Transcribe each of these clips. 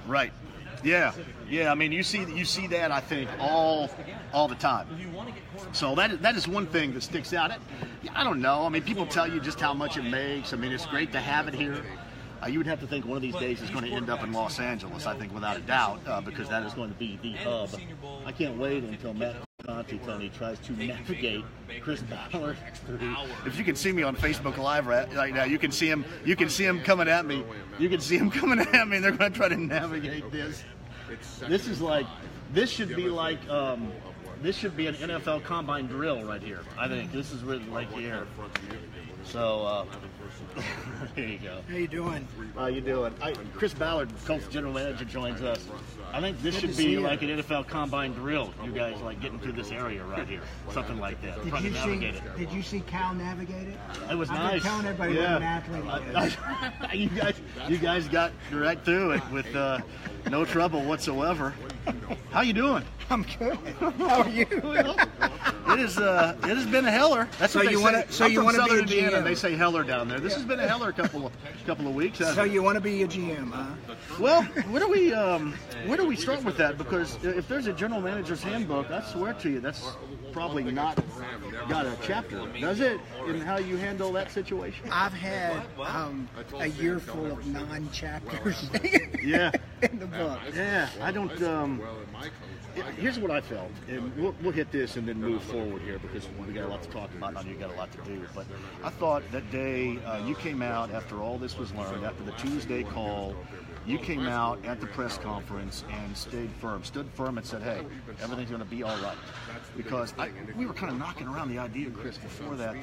Right. Yeah. Yeah. I mean, you see that, I think, all the time. So that is one thing that sticks out. I don't know. I mean, people tell you just how much it makes. I mean, it's great to have it here. You would have to think one of these days it's going to end up in Los Angeles, I think, without a doubt, because that is going to be the hub. I can't wait until Matt Conti, Tony, tries to navigate Chris Ballard through. If you can see me on Facebook Live right now, you can see him coming at me. You can see him coming at me, and they're going to try to navigate this. This should be an NFL Combine drill right here. I think this is really like here. So there you go. How you doing? How you doing? Chris Ballard, Colts general manager, joins us. I think this should be like an NFL Combine drill. You guys like getting through this area right here, something like that. Trying to navigate it. Did you see Cal navigate it? It was I've nice. been telling everybody what an athlete he is. You guys got right through it with no trouble whatsoever. How you doing? I'm good. How are you? It has been a heller. That's what they say. So you want to be a Indiana, GM? they say heller down there. This has been a heller couple of weeks. So you want to be a GM, huh? Well, where do we start with that? Because if there's a general manager's handbook, I swear to you, that's probably not got a chapter, does it? In how you handle that situation? I've had a year full of non-chapters. Yeah. In the book. Yeah, I don't. Here's what I felt, and we'll hit this and then move forward here because we got a lot to talk about and you got a lot to do. But I thought that day you came out after all this was learned, after the Tuesday call, you came out at the press conference and stood firm and said, hey, everything's going to be all right. Because we were kind of knocking around the idea, Chris, before that,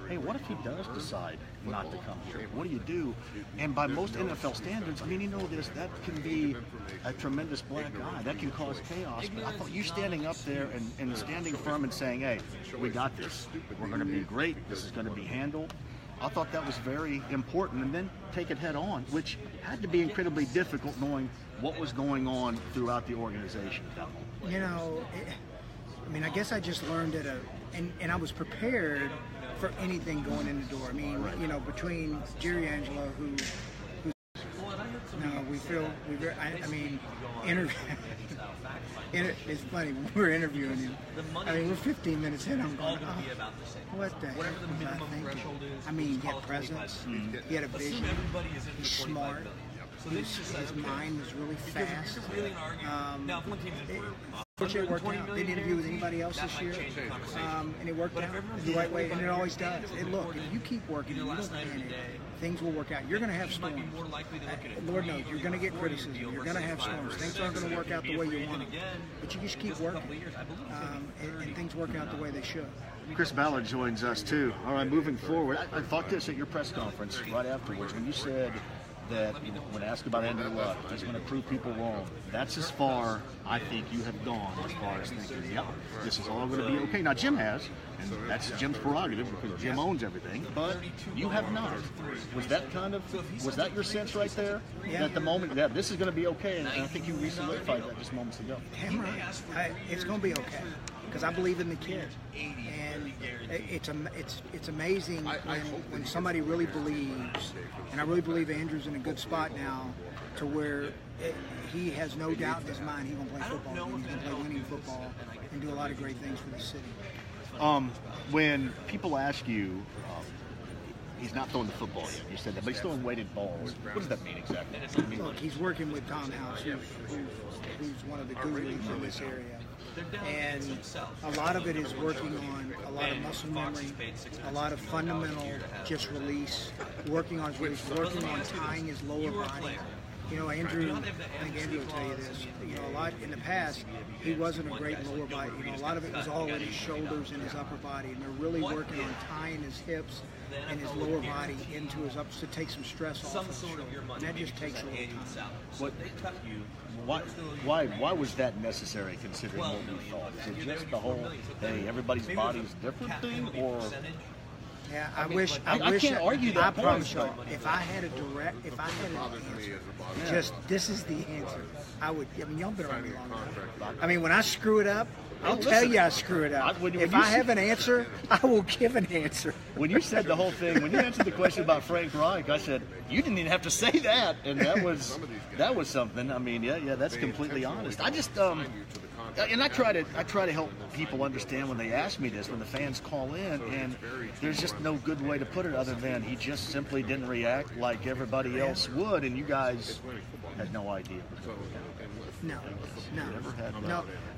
hey, what if he does decide not to come here? What do you do? And by most NFL standards, I mean, you know this, that can be a tremendous black eye. That can cause chaos. But I thought you standing up there and standing firm and saying, hey, we got this. We're going to be great. This is going to be handled. I thought that was very important, and then take it head on, which had to be incredibly difficult knowing what was going on throughout the organization at that moment. You know, I mean, I guess I just learned and I was prepared for anything going in the door. I mean, you know, between Jerry Angelo, it's funny, when we're interviewing him, I mean, we're 15 minutes in, I'm going, what the heck was I thinking? I mean, he had presence, he had a vision, he's smart, his mind was really fast. It worked out. Didn't interview with anybody else this year, and it worked out the right way, and it always does. And look, if you keep working, you don't panic, things will work out. You're going to have storms. Lord knows, you're going to get criticism. You're going to have storms. Things aren't going to work out the way you want them, but you just keep working, and things work out the way they should. Chris Ballard joins us too. All right, moving forward, I thought this at your press conference right afterwards when you said that when asked about Andrew Luck, he's going to prove people wrong. That's as far, I think, you have gone as far as thinking, yeah, this is all going to be okay. Now, Jim has, and that's Jim's prerogative because Jim owns everything, but you have not. Was that your sense right there? Yeah. At the moment, yeah, this is going to be okay, and I think you re-solidified that just moments ago. Damn right. It's going to be okay because I believe in the kid. And it's amazing when somebody really believes, and I really believe Andrew's in a good spot now to where he has no doubt in his mind he's going to play football. He's going to play winning football and do a lot of great things for the city. When people ask you, he's not throwing the football yet, you said that, but he's throwing weighted balls. What does that mean exactly? Look, he's working with Tom House, who's one of the gurus in this area. And a lot of it is working on a lot of muscle memory, a lot of fundamental just release, working on his release, working on tying his lower body. You know, Andrew, I think Andrew will tell you this, you know, a lot in the past, he wasn't a great lower body. You know, a lot of it was all in his shoulders and his upper body, and they're really working on tying his hips and his lower body into his ups to take some stress off his shoulder. And that just takes a little time. Why was that necessary considering what we thought? Is it just the whole, hey, everybody's body's different thing, or... Yeah, I can't argue that. I promise you, if I had an answer, just this is the answer, I would. I mean, y'all been around me long enough. I mean, when I screw it up, I'll tell you I screw it up. If I have an answer, I will give an answer. When you said the whole thing, when you answered the question about Frank Reich, I said, you didn't even have to say that. And that was something. I mean, yeah, that's completely honest. I just, and I try to help people understand when they ask me this, when the fans call in, and there's just no good way to put it other than he just simply didn't react like everybody else would, and you guys had no idea. No.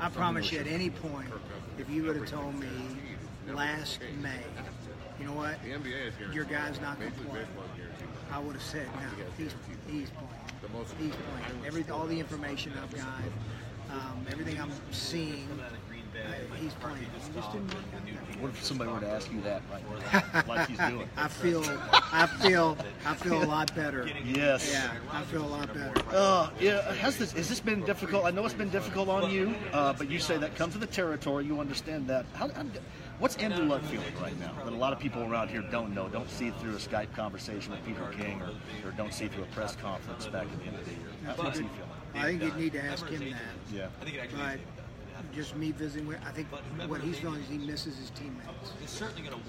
I promise you, at any point, if you would have told me last May, you know what, your guy's not going to play, I would have said, no, he's playing. He's playing. All the information I've got, everything I'm seeing, he's playing. He just didn't work out. What if somebody were to ask you that right now, like he's doing? I feel a lot better. Yes. Yeah, I feel a lot better. Yeah. Has this been difficult? I know it's been difficult on you, but you say that comes with the territory. You understand that. What's Andrew Luck feeling right now that a lot of people around here don't know, don't see through a Skype conversation with Peter King, or don't see through a press conference back at the end of the year? What's he feeling? I think you'd need to ask him that. Yeah. But just me visiting with, I think what he's feeling is he misses his teammates.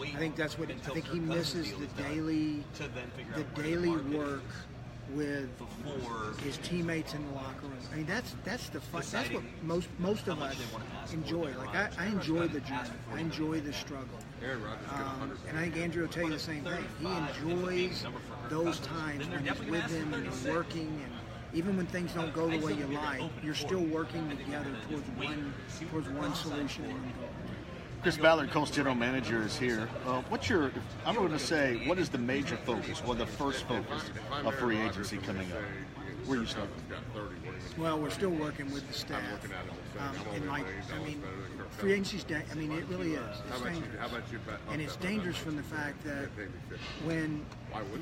I think that's what. I think he misses the daily work with his teammates in the locker room. I mean, that's the fun. That's what most of us enjoy. Like I enjoy the journey. I enjoy the struggle. And I think Andrew will tell you the same thing. He enjoys those times when he's with him and he's working, and even when things don't go the way you like, you're still working together towards one solution and one goal. Chris Ballard, Colts general manager, is here. I'm going to say, what is the major focus, or the first focus of free agency coming up? Where are you starting? Well, we're still working with the staff. Free agency's, it really is. It's dangerous. And it's dangerous from the fact that when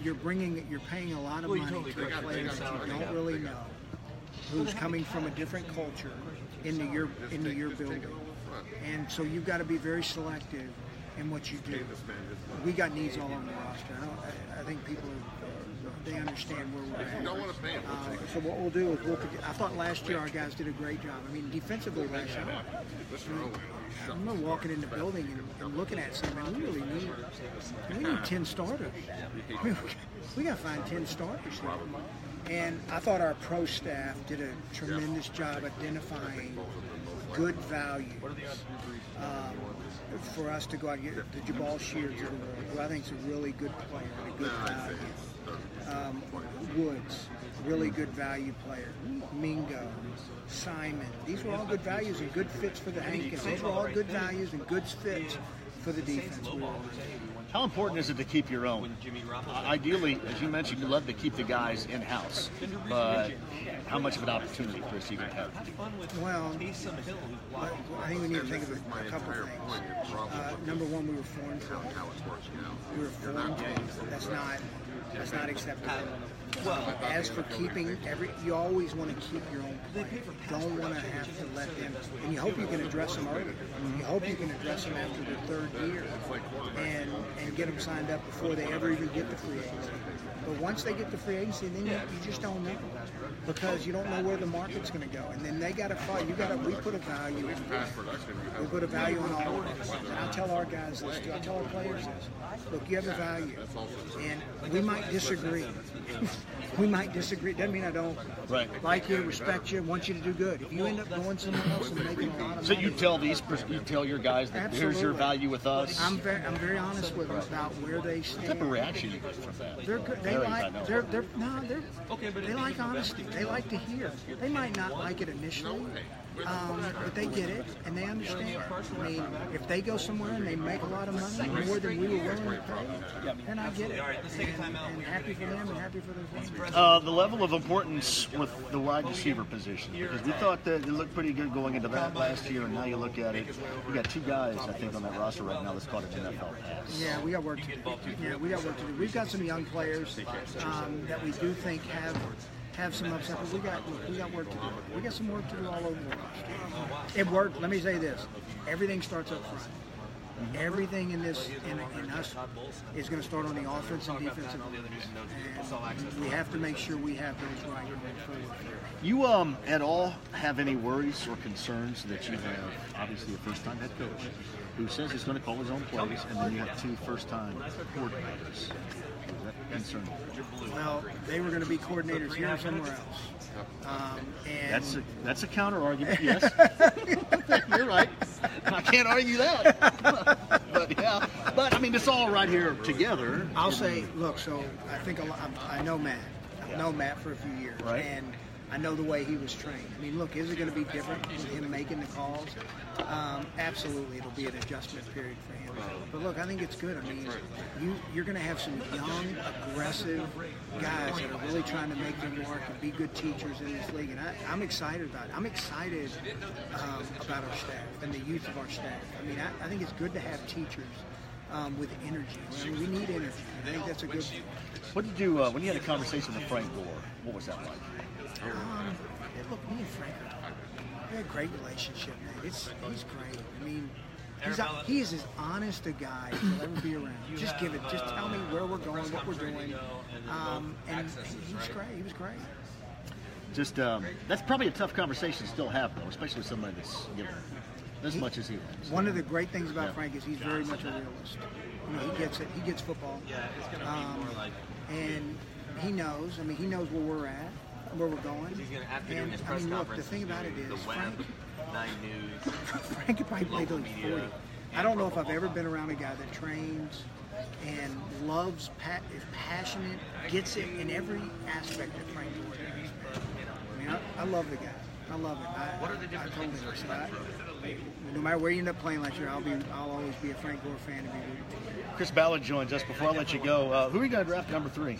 you're paying a lot of money to a player that you don't really know, who's coming from a different culture into your building. And so you've got to be very selective in what you do. We got needs all over the roster. I think people they understand where we're at. So what we'll do is I thought last year our guys did a great job. I mean, defensively last year, I remember walking in the building and looking at something. We need 10 starters. We got to find 10 starters here. And I thought our pro staff did a tremendous job identifying good values for us to go out and get the Jabal Shears of the world, who I think is a really good player and a good value. Woods, really good value player. Mingo, Simon. These were all good values and good fits for the Hankins. These were all good values and good fits for the defense. How important is it to keep your own? Ideally, as you mentioned, you love to keep the guys in-house, but how much of an opportunity, Chris, you can have? Well, I think we need to think of a couple of things. Number one, we were formed. That's not acceptable. As for keeping you always want to keep your own player. Don't want to have to let them, and you hope you can address them early. You hope you can address them after their third year and get them signed up before they ever even get to free agency. But once they get to free agency, then you just don't know, because you don't know where the market's going to go. And then they got to fight. We put a value in this. We put a value on all of us. And I tell our guys this too. I tell our players this. Look, you have a value, and we might disagree. We might disagree. Doesn't mean I don't like you, respect you, want you to do good. If you end up going somewhere else and making a lot of money, you tell your guys that here's your value with us. I'm very honest with them about where they stand. What type of reaction you get from that? They're good. They like honesty. They like to hear. They might not like it initially, but they get it and they understand. I mean, if they go somewhere and they make a lot of money, more than we were willing to pay, then I get it. And happy for them and happy for their families. The level of importance with the wide receiver position, because we thought that it looked pretty good going into that last year, and now you look at it, you got two guys, I think, on that roster right now that's called an NFL pass. Yeah, we got work to do. We've got some young players that we do think have some upside, but we got work to do. We got some work to do all over the roster. It worked. Let me say this: everything starts up front. Everything in this, in us, is going to start on the offense and defensive lines. And we have to make sure we have those right going forward. You at all have any worries or concerns that you have, obviously, a first-time head coach who says he's going to call his own plays, and then you have 2 first-time coordinators? Is that concerning? Well, they were going to be coordinators here or somewhere else. And that's a counter-argument, yes. You're right. I can't argue that. But I mean, it's all right here together. I'll say, look, so I think I know Matt. I've known Matt for a few years. Right. And I know the way he was trained. I mean, look, is it going to be different with him making the calls? Absolutely, it'll be an adjustment period for him. But look, I think it's good. I mean, you're going to have some young, aggressive guys that are really trying to make their mark and be good teachers in this league, and I'm excited about it. I'm excited about our staff and the youth of our staff. I mean, I think it's good to have teachers with energy. I mean, we need energy. I think that's a good thing. What did you when you had a conversation with Frank Gore? What was that like? Look, me and Frank, we had a great relationship, man. He's great. I mean, he is as honest a guy as you'll ever be around. Just give it. Just tell me where we're going, what we're doing. And he's great. He was great. Just that's probably a tough conversation to still have, though, especially with somebody that's given as much as he wants. One of the great things about Frank is he's very much a realist. You know, he gets it. He gets football. And he knows. I mean, he knows where we're at, where we're going. And I mean, look, the thing about it is, Frank could probably play till he's 40. I don't know if I've ever been around a guy that trains and loves, is passionate, gets it in every aspect of Frank Gore. I mean, I love the guy. I love it. I told him, no matter where you end up playing last year, I'll always be a Frank Gore fan and be rooting for you. Chris Ballard joins us. Before I let you go, who are you going to draft number 3?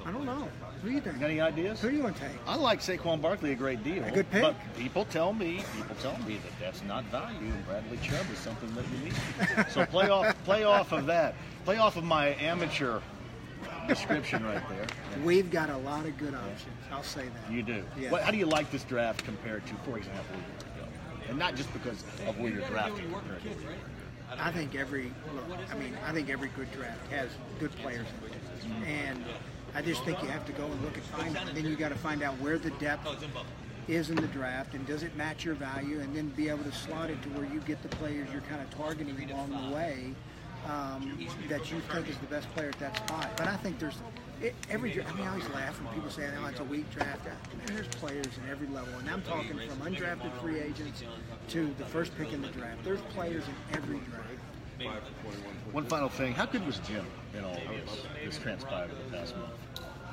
I don't know. Who do you think? You got any ideas? Who do you want to take? I like Saquon Barkley a great deal. A good pick. But people tell me that that's not value, and Bradley Chubb is something that you need. So play off of that. Play off of my amateur description right there. Yeah. We've got a lot of good options. I'll say that. You do. Yeah. How do you like this draft compared to, for example, a year ago? And not just because of where you're drafting. I think every good draft has good players in it. And I just think you have to go and look and find out. And then you got to find out where the depth is in the draft, and does it match your value, and then be able to slot it to where you get the players you're kind of targeting along the way that you think is the best player at that spot. But I think I always laugh when people say, "Oh, it's a weak draft." And there's players in every level, and I'm talking from undrafted free agents to the first pick in the draft. There's players in every draft. One final thing: how good was Jim in all of this transpired over the past month?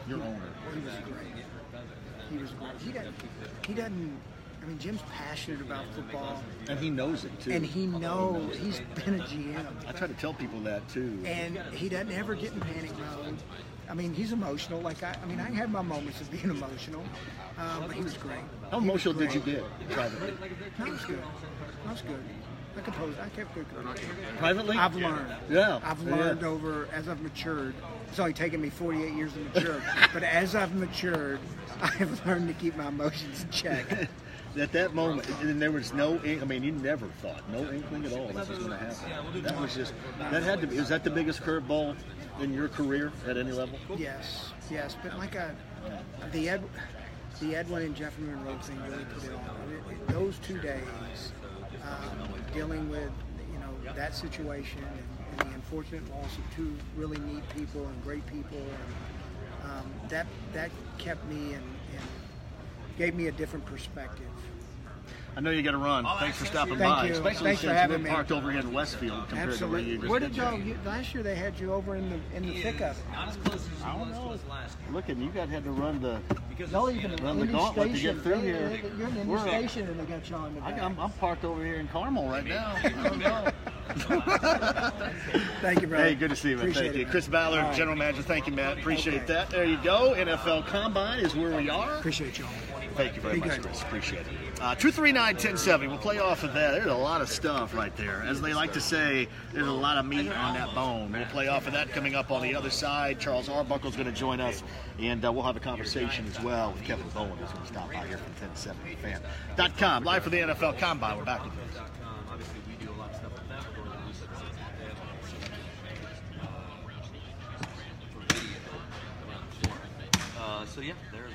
Your owner. He was great. He was great. He doesn't. I mean, Jim's passionate about football, and he knows it too. And he knows he's been a GM. I try to tell people that too. And he doesn't ever get in panic mode. I mean, he's emotional. I had my moments of being emotional, but he was great. How emotional did you get privately? No, it was good. I was good. I kept good control. Privately? I've learned. Yeah. I've learned as I've matured. It's only taken me 48 years to mature. But as I've matured, I have learned to keep my emotions in check. At that moment, and there was no, you never thought, no inkling at all this was going to happen. That was just, that had to be, is that the biggest curveball in your career at any level? Yes. But the Edwin and Jeffrey Monroe thing really put it on. Those 2 days, dealing with, that situation and the unfortunate loss of 2 really neat people and great people, and that kept me and gave me a different perspective. I know you got to run. Thanks for stopping by. Thank you. Especially Thanks since for having we're me. parked over here in Westfield compared to where you just Where did y'all? Last year they had you over in the pickup. I don't know. Look, and you guys had to run the gauntlet to get through here. You're in the station and they got you on the back. I'm parked over here in Carmel right now. I don't know. Thank you, brother. Hey, good to see you, man. Thank you. Chris Ballard, General Manager. Thank you, Matt. Appreciate that. There you go. NFL Combine is where we are. Appreciate y'all. Thank you very much, Chris. Appreciate it. 239-1070. We'll play off of that. There's a lot of stuff right there. As they like to say, there's a lot of meat on that bone. We'll play off of that coming up on the other side. Charles Arbuckle is going to join us, and we'll have a conversation as well with Kevin Bowen, who's going to stop by here from 1070fan.com. Live for the NFL Combine. We're back with you. So yeah, they're